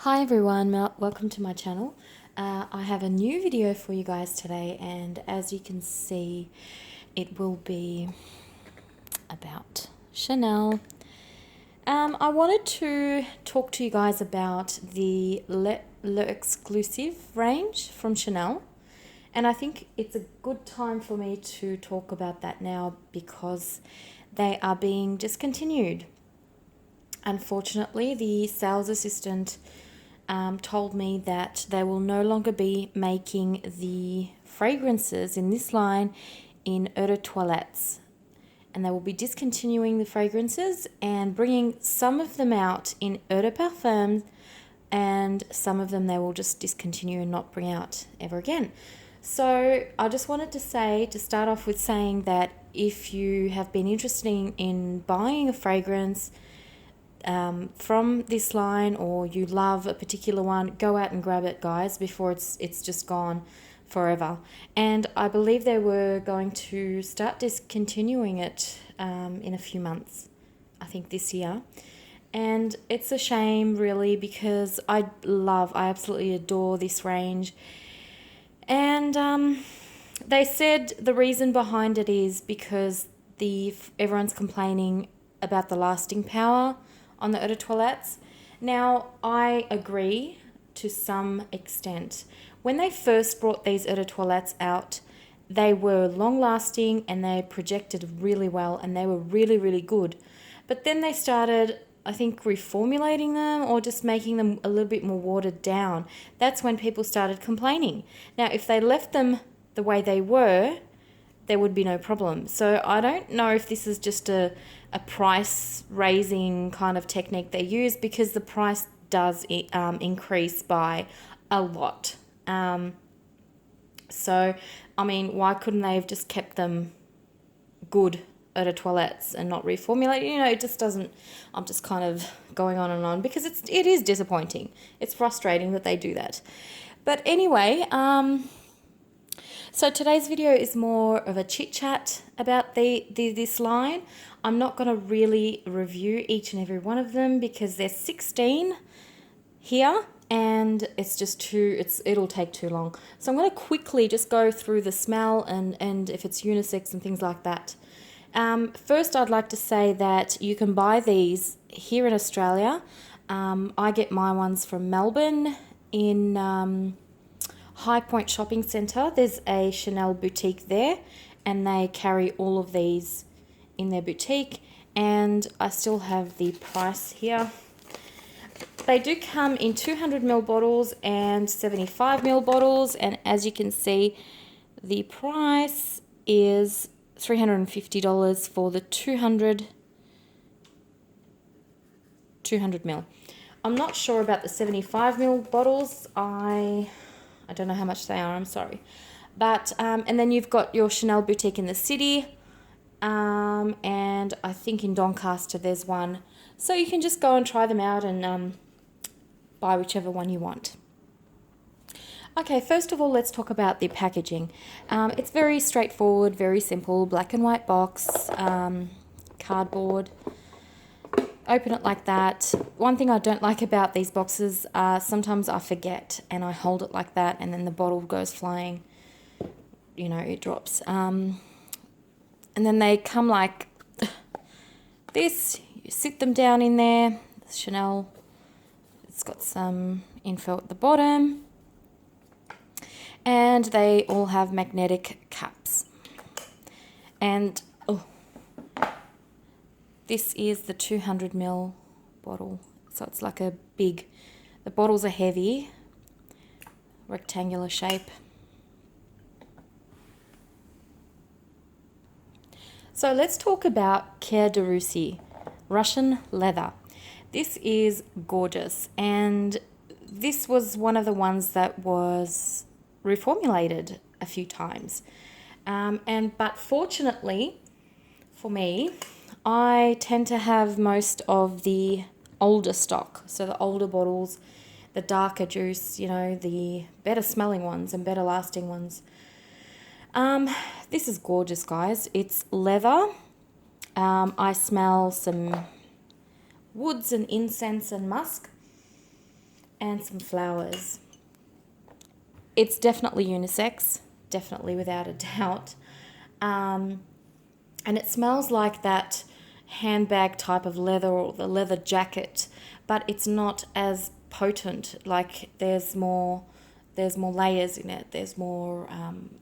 Hi everyone, welcome to my channel. I have a new video for you guys today, and as you can see, it will be about Chanel. I wanted to talk to you guys about the Le Exclusive range from Chanel, and I think it's a good time for me to talk about that now because they are being discontinued. Unfortunately, the sales assistant told me that they will no longer be making the fragrances in this line in Eau de Toilettes, and they will be discontinuing the fragrances and bringing some of them out in Eau de Parfum, and some of them they will just discontinue and not bring out ever again. So I just wanted to start off with saying that if you have been interested in buying a fragrance from this line, or you love a particular one, go out and grab it, guys, before it's just gone forever. And I believe they were going to start discontinuing it in a few months, I think this year. And it's a shame, really, because I absolutely adore this range. And they said the reason behind it is because everyone's complaining about the lasting power on the Eau de Toilettes. Now, I agree to some extent. When they first brought these Eau de Toilettes out, they were long-lasting and they projected really well and they were really, really good. But then they started, I think, reformulating them or just making them a little bit more watered down. That's when people started complaining. Now, if they left them the way they were, there would be no problem. So I don't know if this is just a price raising kind of technique they use, because the price does increase by a lot. So, I mean, why couldn't they have just kept them good Eau de Toilettes and not reformulate? You know, it just doesn't, I'm just kind of going on and on because it is disappointing. It's frustrating that they do that. But anyway, so today's video is more of a chit-chat about this line. I'm not going to really review each and every one of them because there's 16 here and it's just it'll take too long. So I'm going to quickly just go through the smell and if it's unisex and things like that. First, I'd like to say that you can buy these here in Australia. I get my ones from Melbourne in High Point Shopping Centre. There's a Chanel boutique there and they carry all of these in their boutique, and I still have the price here. They do come in 200ml bottles and 75ml bottles, and as you can see, the price is $350 for the 200ml. I'm not sure about the 75ml bottles. I don't know how much they are, I'm sorry. But, and then you've got your Chanel boutique in the city, and I think in Doncaster there's one. So you can just go and try them out and buy whichever one you want. Okay, first of all, let's talk about the packaging. It's very straightforward, very simple, black and white box, cardboard. Open it like that. One thing I don't like about these boxes, sometimes I forget and I hold it like that and then the bottle goes flying. You know, it drops. And then they come like this. You sit them down in there. Chanel, it's got some info at the bottom. And they all have magnetic caps. And this is the 200ml bottle. So it's like a big, the bottles are heavy, rectangular shape. So let's talk about Coeur de Russie, Russian leather. This is gorgeous, and this was one of the ones that was reformulated a few times. But fortunately for me, I tend to have most of the older stock, so the older bottles, the darker juice, you know, the better smelling ones and better lasting ones. This is gorgeous, guys. It's leather. I smell some woods and incense and musk. and some flowers. It's definitely unisex, definitely without a doubt. And it smells like that handbag type of leather or the leather jacket, but it's not as potent. Like there's more layers in it. There's more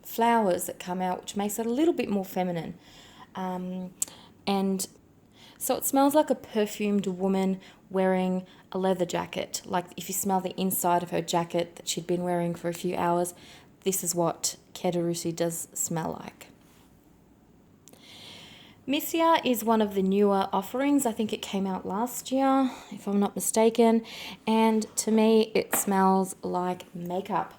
flowers that come out, which makes it a little bit more feminine. And so it smells like a perfumed woman wearing a leather jacket. Like if you smell the inside of her jacket that she'd been wearing for a few hours, this is what Quai de Russie does smell like. Missia is one of the newer offerings. I think it came out last year, if I'm not mistaken. And to me, it smells like makeup.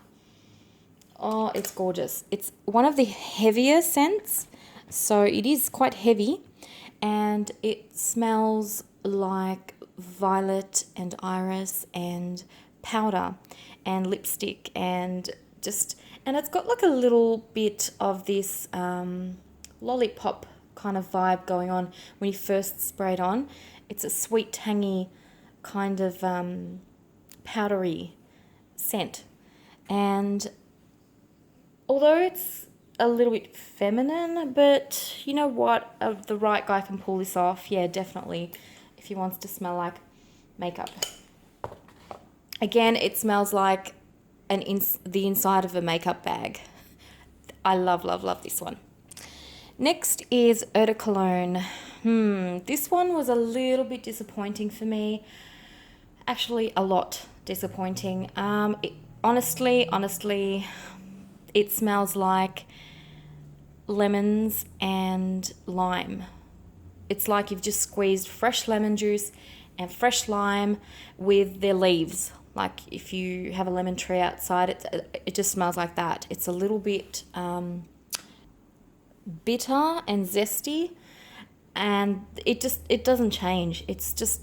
Oh, it's gorgeous. It's one of the heavier scents. So it is quite heavy. And it smells like violet and iris and powder and lipstick and it's got like a little bit of this lollipop kind of vibe going on when you first spray it on. It's a sweet, tangy kind of powdery scent. And although it's a little bit feminine, but you know what? The right guy can pull this off. Yeah, definitely, if he wants to smell like makeup. Again, it smells like the inside of a makeup bag. I love, love, love this one. Next is Eau De Cologne. This one was a little bit disappointing for me. Actually, a lot disappointing. Honestly, it smells like lemons and lime. It's like you've just squeezed fresh lemon juice and fresh lime with their leaves. Like if you have a lemon tree outside, it just smells like that. It's a little bit bitter and zesty, and it doesn't change. It's just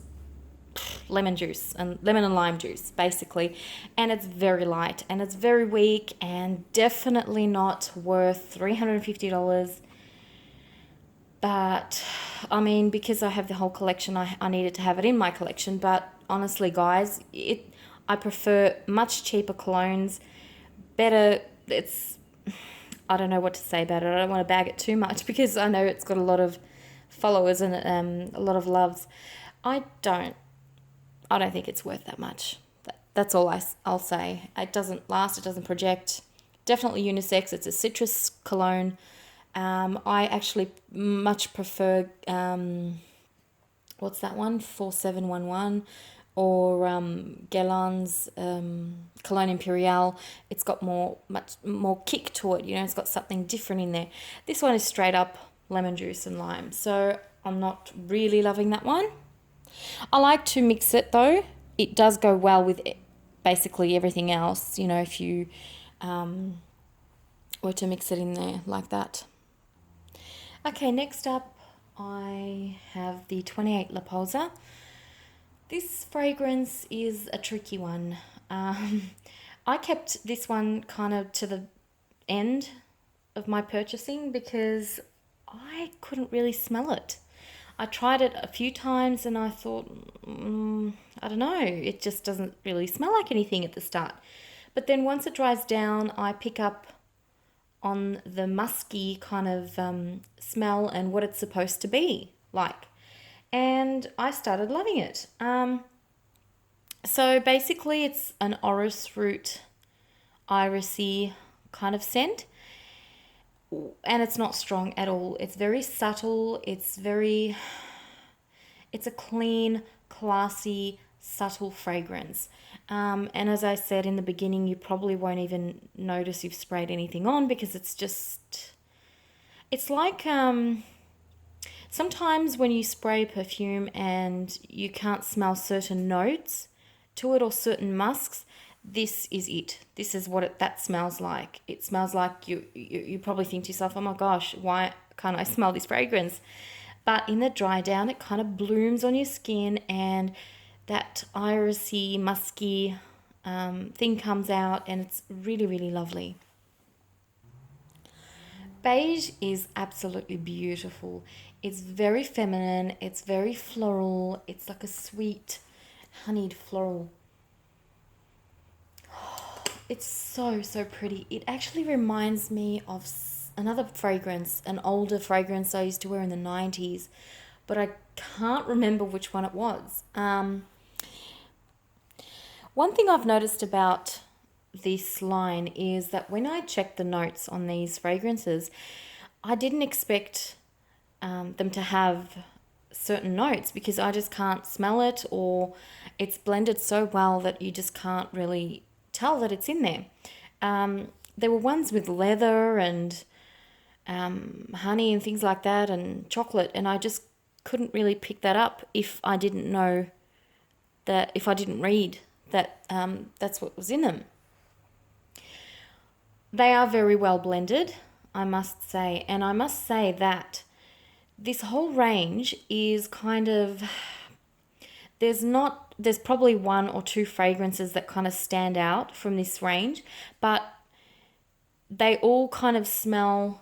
lemon and lime juice basically, and it's very light and it's very weak and definitely not worth $350. But I mean, because I have the whole collection, I needed to have it in my collection. But honestly, guys, I prefer much cheaper colognes. Better, I don't know what to say about it. I don't want to bag it too much because I know it's got a lot of followers and a lot of loves. I don't think it's worth that much. That's all I'll say. It doesn't last. It doesn't project. Definitely unisex. It's a citrus cologne. I actually much prefer, what's that one? 4711 or Guerlain's Cologne Imperial. It's got much more kick to it. You know, it's got something different in there. This one is straight up lemon juice and lime. So I'm not really loving that one. I like to mix it though. It does go well with basically everything else, you know, if you were to mix it in there like that. Okay, next up I have the 28 Lip Aza. This fragrance is a tricky one. I kept this one kind of to the end of my purchasing because I couldn't really smell it. I tried it a few times and I thought, I don't know, it just doesn't really smell like anything at the start. But then once it dries down, I pick up on the musky kind of smell and what it's supposed to be like. And I started loving it. So basically it's an orris root, irisy kind of scent. And it's not strong at all. It's very subtle. It's a clean, classy, subtle fragrance. And as I said in the beginning, you probably won't even notice you've sprayed anything on because it's like sometimes when you spray perfume and you can't smell certain notes to it or certain musks, this is it. This is what that smells like. It smells like you probably think to yourself, oh my gosh, why can't I smell this fragrance? But in the dry down, it kind of blooms on your skin and that irisy, musky thing comes out and it's really, really lovely. Beige is absolutely beautiful. It's very feminine. It's very floral. It's like a sweet, honeyed floral. it's so, so pretty. It actually reminds me of another fragrance, an older fragrance I used to wear in the 90s, but I can't remember which one it was. One thing I've noticed about this line is that when I check the notes on these fragrances, I didn't expect them to have certain notes because I just can't smell it, or it's blended so well that you just can't really tell that it's in there. There were ones with leather and honey and things like that and chocolate, and I just couldn't really pick that up if I didn't know that, if I didn't read that that's what was in them. They are very well blended, I must say, and I must say that this whole range is kind of, there's probably one or two fragrances that kind of stand out from this range, but they all kind of smell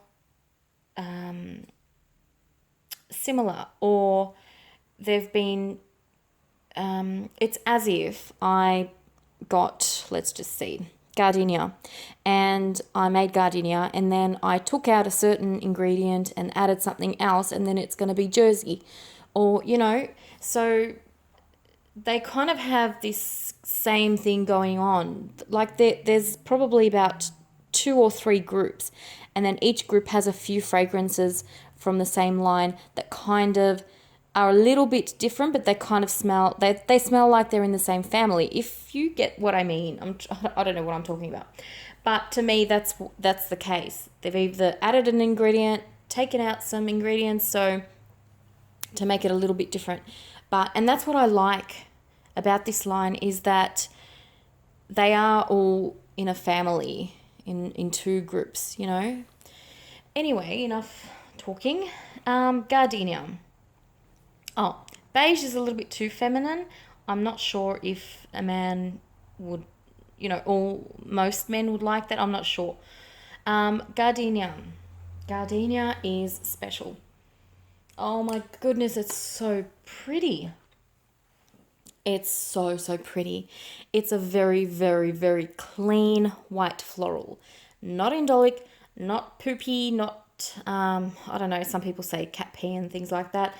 similar, or they've been, it's as if I got, let's just see, Gardenia, and I made Gardenia, and then I took out a certain ingredient and added something else, and then it's going to be Jersey, or, so they kind of have this same thing going on. Like there's probably about 2 or 3 groups, and then each group has a few fragrances from the same line that kind of are a little bit different, but they kind of smell, they smell like they're in the same family, if you get what I mean. I don't know what I'm talking about. But to me, that's the case. They've either added an ingredient, taken out some ingredients, so to make it a little bit different. And that's what I like about this line, is that they are all in a family, in 2 groups, Anyway, enough talking. Gardenia. Oh, beige is a little bit too feminine. I'm not sure if a man would, most men would like that. I'm not sure. Gardenia. Gardenia is special. Oh my goodness, it's so pretty. It's so, so pretty. It's a very, very, very clean white floral. Not indolic, not poopy, not, I don't know, some people say cat pee and things like that.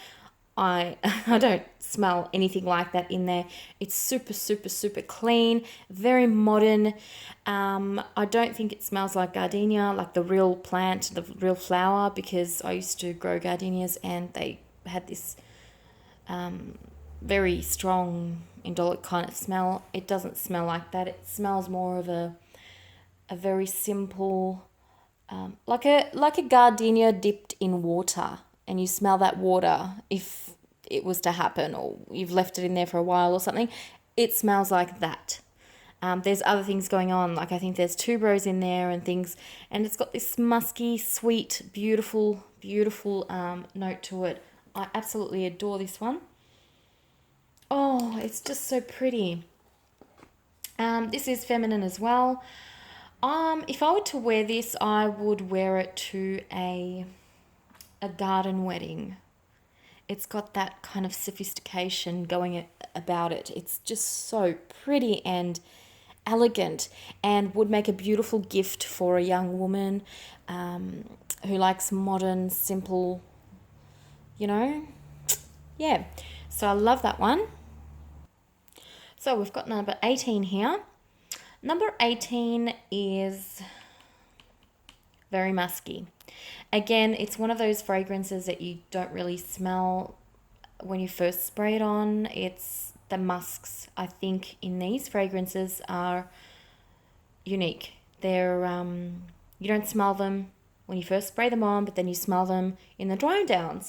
I don't smell anything like that in there. It's super, super, super clean, very modern. I don't think it smells like gardenia, like the real plant, the real flower, because I used to grow gardenias and they had this very strong indolic kind of smell. It doesn't smell like that. It smells more of a very simple, like a gardenia dipped in water, and you smell that water if it was to happen, or you've left it in there for a while or something. It smells like that. There's other things going on, like I think there's tuberose in there and things, and it's got this musky, sweet, beautiful, beautiful note to it. I absolutely adore this one. Oh, it's just so pretty. This is feminine as well. If I were to wear this, I would wear it to a garden wedding. It's got that kind of sophistication going about it. It's just so pretty and elegant, and would make a beautiful gift for a young woman who likes modern, simple, Yeah, so I love that one. So we've got number 18 here. Number 18 is very musky. Again, it's one of those fragrances that you don't really smell when you first spray it on. It's the musks, I think, in these fragrances are unique. They're you don't smell them when you first spray them on, but then you smell them in the drying down.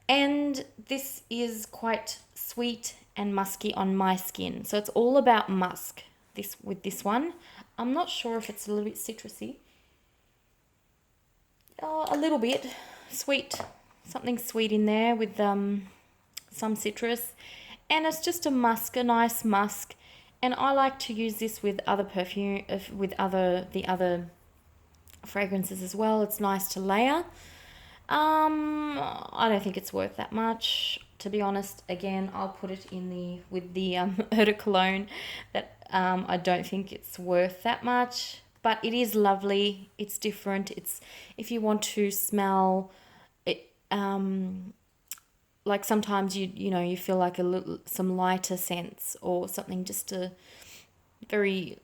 And this is quite sweet and musky on my skin. So it's all about musk with this one. I'm not sure if it's a little bit citrusy. A little bit sweet, something sweet in there with some citrus, and it's just a nice musk. And I like to use this with other perfume, with the other fragrances as well. It's nice to layer. I don't think it's worth that much, to be honest. Again, I'll put it with the Eau De Cologne that I don't think it's worth that much, but it is lovely. It's different. It's if you want to smell it, like sometimes you feel like some lighter scents or something, just a very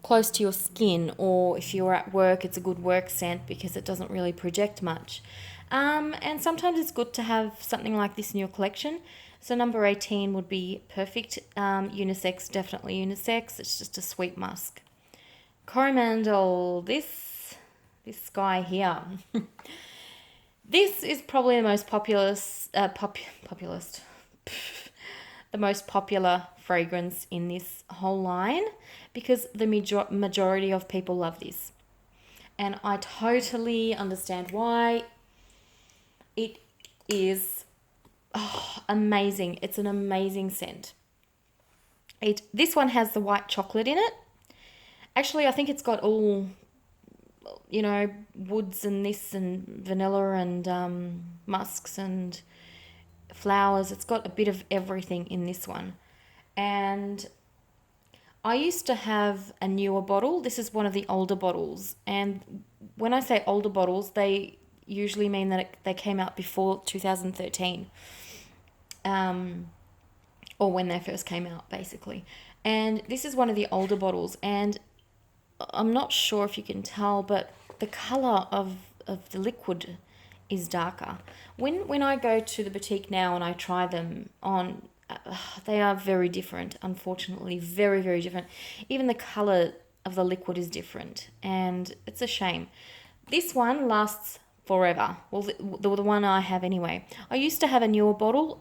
close to your skin, or if you're at work, it's a good work scent because it doesn't really project much. And sometimes it's good to have something like this in your collection. So number 18 would be perfect. Unisex, definitely unisex. It's just a sweet musk. Coromandel, this guy here. This is probably the most the most popular fragrance in this whole line, because the majority of people love this. And I totally understand why. It is amazing. It's an amazing scent. This one has the white chocolate in it. Actually, I think it's got all, woods and this and vanilla and musks and flowers. It's got a bit of everything in this one. And I used to have a newer bottle. This is one of the older bottles. And when I say older bottles, they usually mean that they came out before 2013. Or when they first came out, basically. And this is one of the older bottles. And I'm not sure if you can tell, but the colour of the liquid is darker. When I go to the boutique now and I try them on, they are very different, unfortunately. Very, very different. Even the colour of the liquid is different. And it's a shame. This one lasts forever. Well, the one I have anyway. I used to have a newer bottle.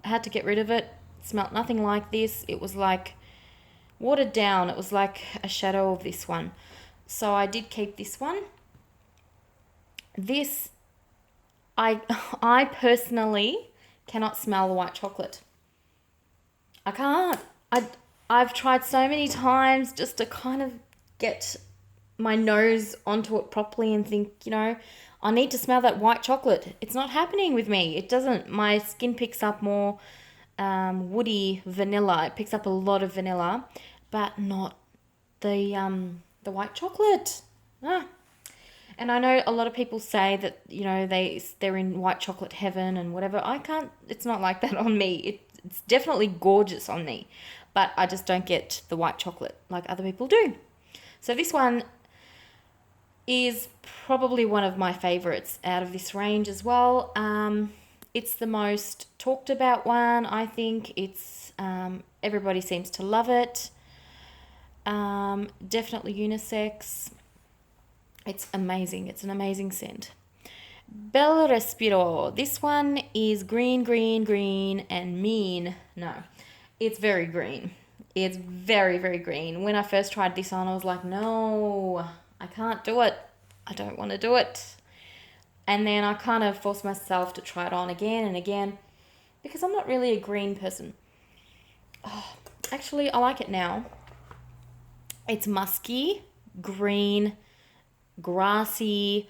I had to get rid of it. It smelled nothing like this. It was like watered down. It was like a shadow of this one. So I did keep this one. This, I personally cannot smell the white chocolate. I can't. I've tried so many times just to kind of get my nose onto it properly and think, I need to smell that white chocolate. It's not happening with me. It doesn't. My skin picks up more woody vanilla. It picks up a lot of vanilla, but not the white chocolate. And I know a lot of people say that, they're in white chocolate heaven and whatever. I can't. It's not like that on me. It's definitely gorgeous on me, but I just don't get the white chocolate like other people do. So this one is probably one of my favorites out of this range as well. It's the most talked about one, I think. It's everybody seems to love it. Definitely unisex. It's amazing. It's an amazing scent. Bel Respiro. This one is green, green, green, and mean. No, it's very green. It's very, very green. When I first tried this on, I was like, no, I can't do it. I don't want to do it. And then I kind of forced myself to try it on again and again because I'm not really a green person. Oh, actually, I like it now. It's musky, green, grassy,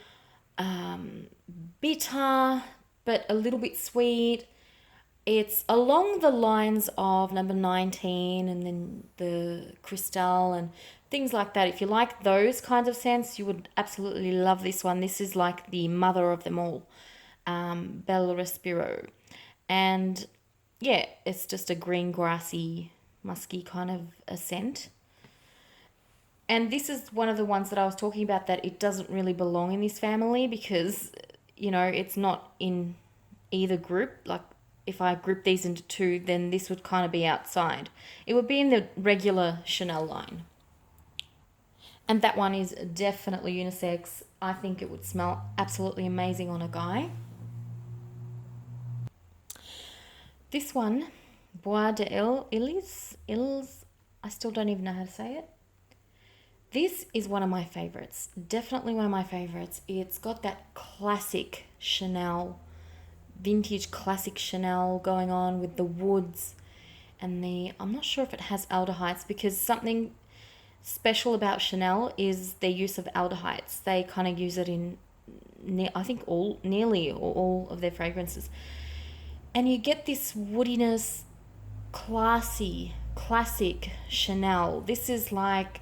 bitter, but a little bit sweet. It's along the lines of number 19 and then the Crystal and things like that. If you like those kinds of scents, you would absolutely love this one. This is like the mother of them all, Bel Respiro. And yeah, it's just a green, grassy, musky kind of a scent. And this is one of the ones that I was talking about that it doesn't really belong in this family because, it's not in either group. Like if I group these into two, then this would kind of be outside. It would be in the regular Chanel line. And that one is definitely unisex. I think it would smell absolutely amazing on a guy. This one, Bois de Ils, I still don't even know how to say it. This is one of my favorites. Definitely one of my favorites. It's got that classic Chanel, vintage classic Chanel going on with the woods and I'm not sure if it has aldehydes because something special about Chanel is their use of aldehydes. They kind of use it in, I think, nearly all of their fragrances. And you get this woodiness, classy, classic Chanel. This is like,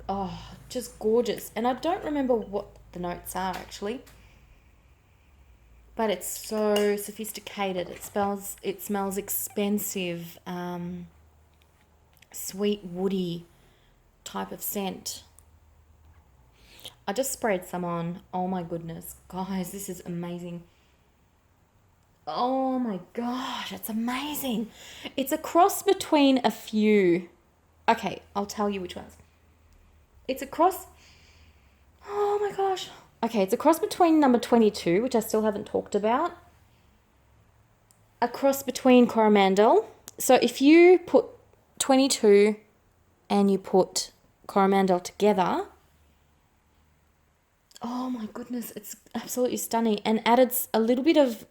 oh, just gorgeous. And I don't remember what the notes are actually, but it's so sophisticated. It smells expensive, sweet, woody type of scent. I just sprayed some on. Oh my goodness, guys, this is amazing. Oh my gosh, it's amazing. It's a cross between a few. Okay, I'll tell you which ones. It's a cross. Oh my gosh. Okay, it's a cross between number 22, which I still haven't talked about. A cross between Coromandel. So if you put 22 and you put Coromandel together, oh my goodness, it's absolutely stunning. And added a little bit of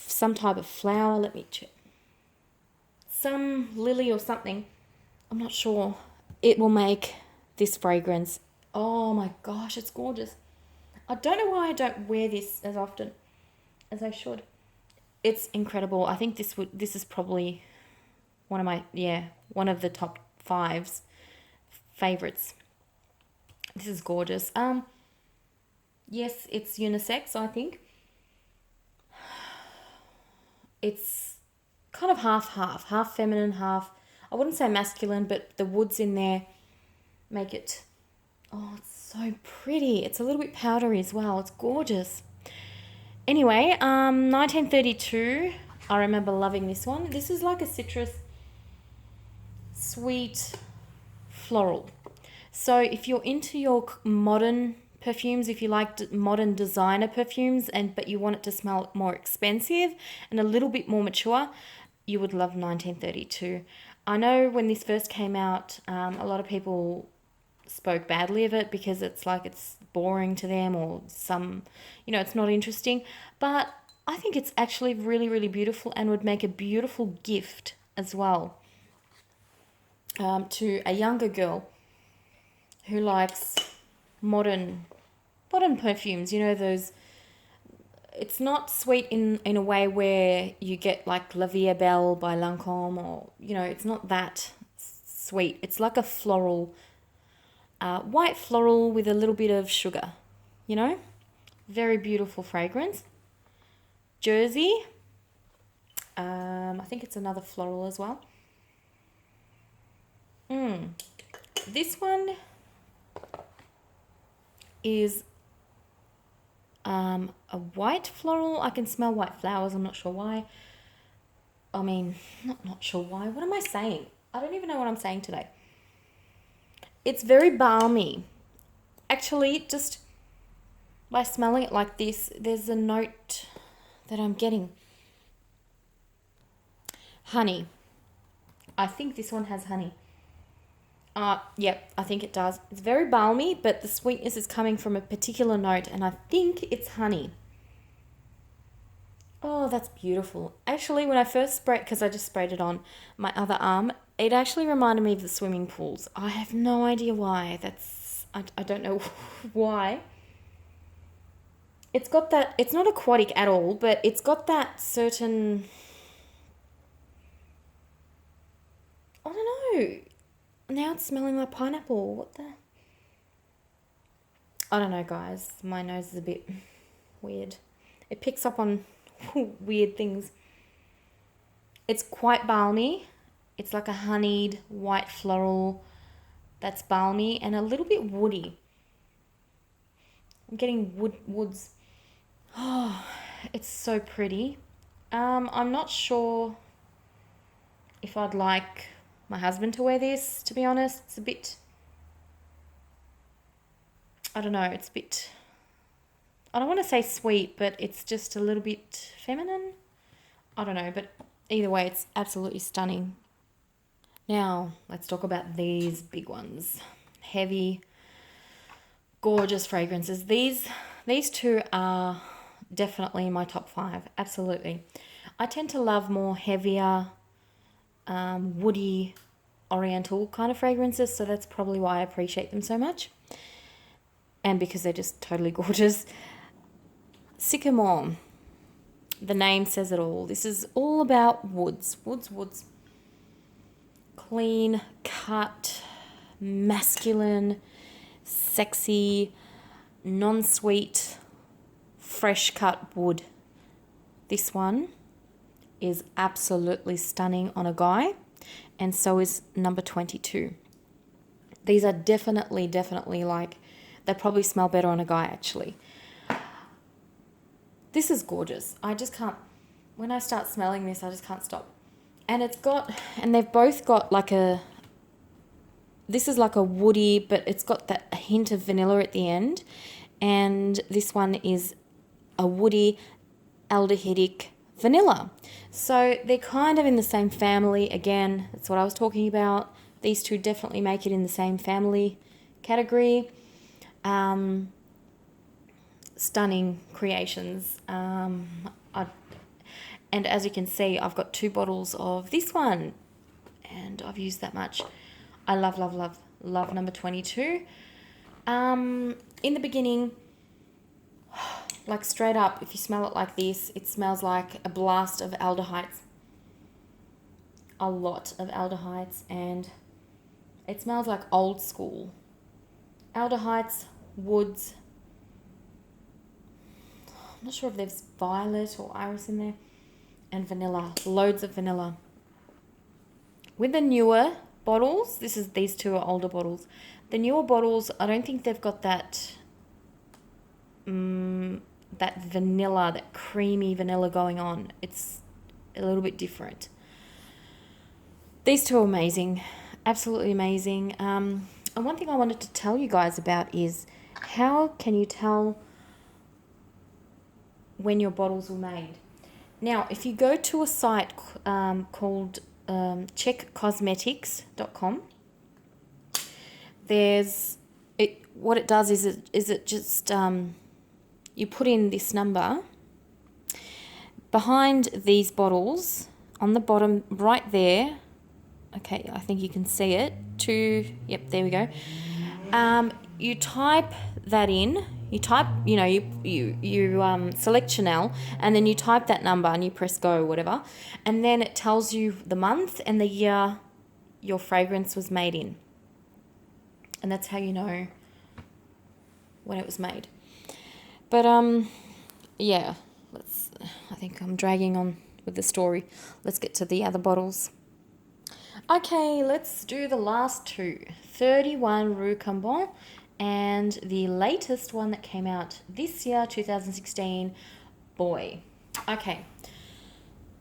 some type of flower. Let me check. Some lily or something. I'm not sure. It will make this fragrance. Oh my gosh, it's gorgeous. I don't know why I don't wear this as often as I should. It's incredible. I think this is probably one of the top 5's favorites. This is gorgeous. Yes, it's unisex, I think. It's kind of half feminine, half, I wouldn't say masculine, but the woods in there make it, oh, it's so pretty. It's a little bit powdery as well. It's gorgeous. Anyway, 1932, I remember loving this one. This is like a citrus, sweet, floral. So if you're into your modern perfumes, if you like modern designer perfumes, but you want it to smell more expensive and a little bit more mature, you would love 1932. I know when this first came out, a lot of people spoke badly of it because it's like it's boring to them, or it's not interesting. But I think it's actually really, really beautiful and would make a beautiful gift as well, to a younger girl who likes modern perfumes. Those, it's not sweet in a way where you get like La Vie Belle by Lancôme, or it's not that sweet. It's like a floral, white floral with a little bit of sugar. Very beautiful fragrance. Jersey, I think it's another floral as well. This one is a white floral. I can smell white flowers. I'm not sure why. I mean, not sure why. What am I saying? I don't even know what I'm saying today. It's very balmy. Actually, just by smelling it like this, there's a note that I'm getting. Honey. I think this one has honey. Yep, I think it does. It's very balmy, but the sweetness is coming from a particular note, and I think it's honey. Oh, that's beautiful. Actually, when I first sprayed, because I just sprayed it on my other arm, it actually reminded me of the swimming pools. I have no idea why. I don't know why. It's got that, it's not aquatic at all, but it's got that certain, I don't know. Now it's smelling like pineapple. What the? I don't know, guys. My nose is a bit weird. It picks up on weird things. It's quite balmy. It's like a honeyed white floral that's balmy and a little bit woody. I'm getting woods. Oh, it's so pretty. I'm not sure if I'd like my husband to wear this, to be honest. It's a bit, I don't know, it's a bit, I don't want to say sweet, but it's just a little bit feminine. I don't know, but either way, it's absolutely stunning. Now, let's talk about these big ones. Heavy, gorgeous fragrances. These two are definitely my top 5, absolutely. I tend to love more heavier, woody, oriental kind of fragrances, so that's probably why I appreciate them so much, and because they're just totally gorgeous. Sycamore. The name says it all. This is all about woods. Woods. Clean, cut, masculine, sexy, non-sweet, fresh cut wood. This one is absolutely stunning on a guy, and so is number 22. These are definitely like, they probably smell better on a guy actually. This is gorgeous. I just can't, when I start smelling this, I just can't stop. And they've both got like this is like a woody, but it's got that hint of vanilla at the end. And this one is a woody aldehydic vanilla. So they're kind of in the same family. Again, that's what I was talking about. These two definitely make it in the same family category. Stunning creations. And as you can see, I've got 2 bottles of this one, and I've used that much. I love number 22. In the beginning, like straight up, if you smell it like this, it smells like a blast of aldehydes. A lot of aldehydes, and it smells like old school. Aldehydes, woods. I'm not sure if there's violet or iris in there. And vanilla, loads of vanilla. With the newer bottles, these 2 are older bottles. The newer bottles, I don't think they've got that vanilla, that creamy vanilla going on. It's a little bit different. These 2 are amazing, absolutely amazing. And one thing I wanted to tell you guys about is, how can you tell when your bottles were made? Now, if you go to a site called checkcosmetics.com, what it does is it just you put in this number behind these bottles on the bottom right there. Okay, I think you can see it. Yep, there we go. You type that in. You type, you select Chanel, and then you type that number and you press go, whatever. And then it tells you the month and the year your fragrance was made in. And that's how you know when it was made. But, yeah, I think I'm dragging on with the story. Let's get to the other bottles. Okay, let's do the last 2. 31 Rue Cambon. And the latest one that came out this year, 2016, Boy. Okay.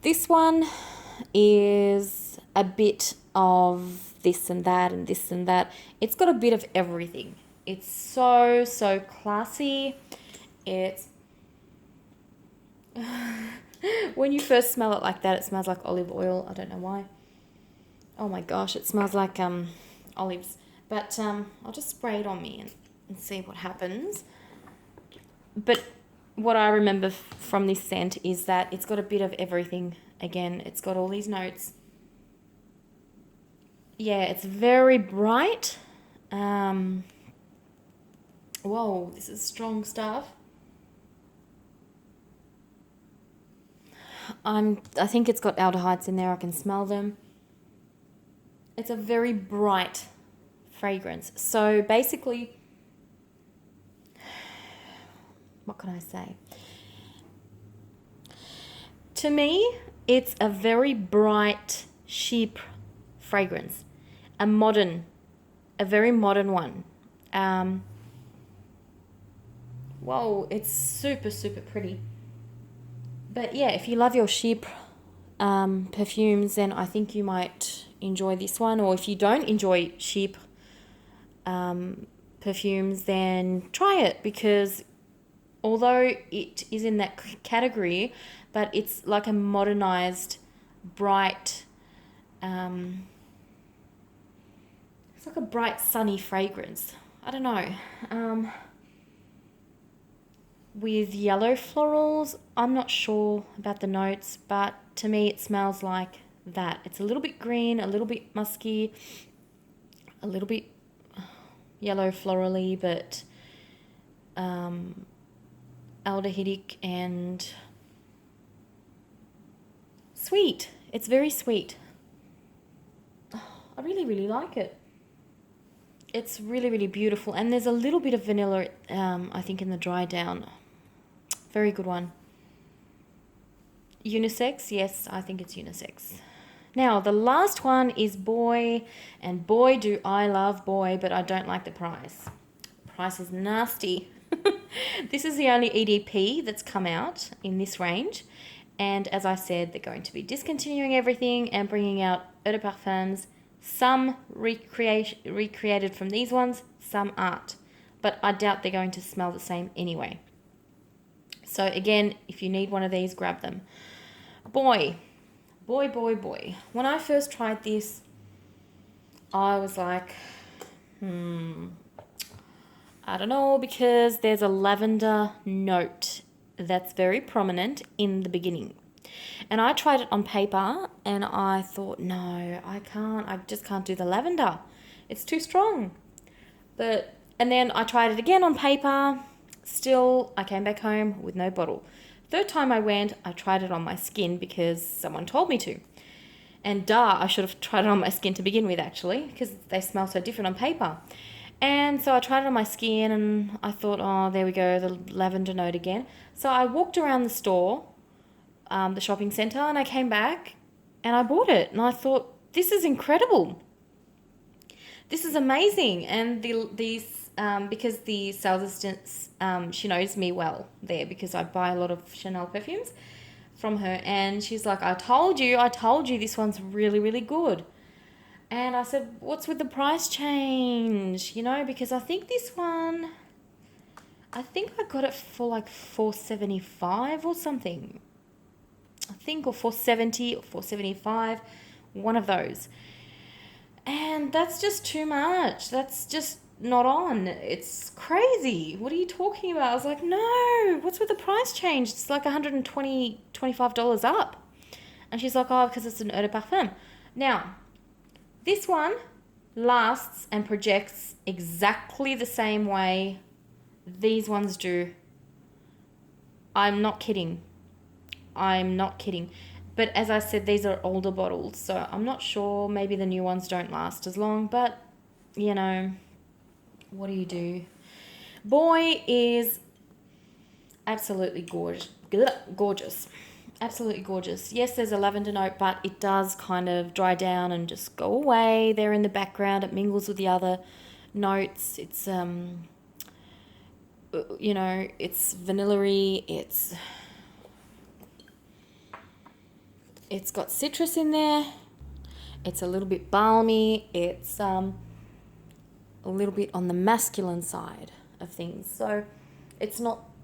This one is a bit of this and that and this and that. It's got a bit of everything. It's so classy. It's... when you first smell it like that, it smells like olive oil. I don't know why. Oh my gosh, it smells like olives. But I'll just spray it on me and see what happens. But what I remember from this scent is that it's got a bit of everything. Again, it's got all these notes. Yeah, it's very bright. Whoa, this is strong stuff. I think it's got aldehydes in there. I can smell them. It's a very bright fragrance. So basically, what can I say? To me, it's a very bright sheep fragrance. A very modern one. Whoa, it's super pretty. But yeah, if you love your sheep perfumes, then I think you might enjoy this one. Or if you don't enjoy sheep perfumes, then try it, because although it is in that category, but it's like a modernized, bright, it's like a bright, sunny fragrance. I don't know. With yellow florals, I'm not sure about the notes, but to me it smells like that. It's a little bit green, a little bit musky, a little bit yellow florally, but aldehydic and sweet. It's very sweet. I really, really like it. It's really, really beautiful. And there's a little bit of vanilla, I think, in the dry down. Very good one. Unisex? Yes, I think it's unisex. Now, the last one is Boy. And boy, do I love Boy, but I don't like the price. Price is nasty. This is the only EDP that's come out in this range. And as I said, they're going to be discontinuing everything and bringing out eau de parfums. Some recreated from these ones, some aren't. But I doubt they're going to smell the same anyway. So again, if you need one of these, grab them. Boy. When I first tried this, I was like, I don't know, because there's a lavender note that's very prominent in the beginning. And I tried it on paper and I thought, no, I just can't do the lavender. It's too strong. And then I tried it again on paper. Still, I came back home with no bottle. Third time I went, I tried it on my skin because someone told me to. And I should have tried it on my skin to begin with, actually, because they smell so different on paper. And so I tried it on my skin and I thought, oh, there we go, the lavender note again. So I walked around the store, the shopping centre, and I came back and I bought it. And I thought, this is incredible. This is amazing. And because the sales assistant, she knows me well there because I buy a lot of Chanel perfumes from her. And she's like, I told you this one's really, really good. And I said, what's with the price change? Because I think this one, I got it for like $4.75 or something. Or $4.70 or $4.75, one of those. And that's just too much. That's just not on. It's crazy. What are you talking about? I was like, no, what's with the price change? It's like $120, $25 up. And she's like, oh, because it's an eau de parfum. Now, this one lasts and projects exactly the same way these ones do. I'm not kidding. But as I said, these are older bottles, so I'm not sure. Maybe the new ones don't last as long, but, what do you do? Boy is absolutely gorgeous. Absolutely gorgeous. Yes, there's a lavender note, but it does kind of dry down and just go away there in the background. It mingles with the other notes. It's, it's vanilla-y. It's got citrus in there. It's a little bit balmy. It's a little bit on the masculine side of things. So it's sweet.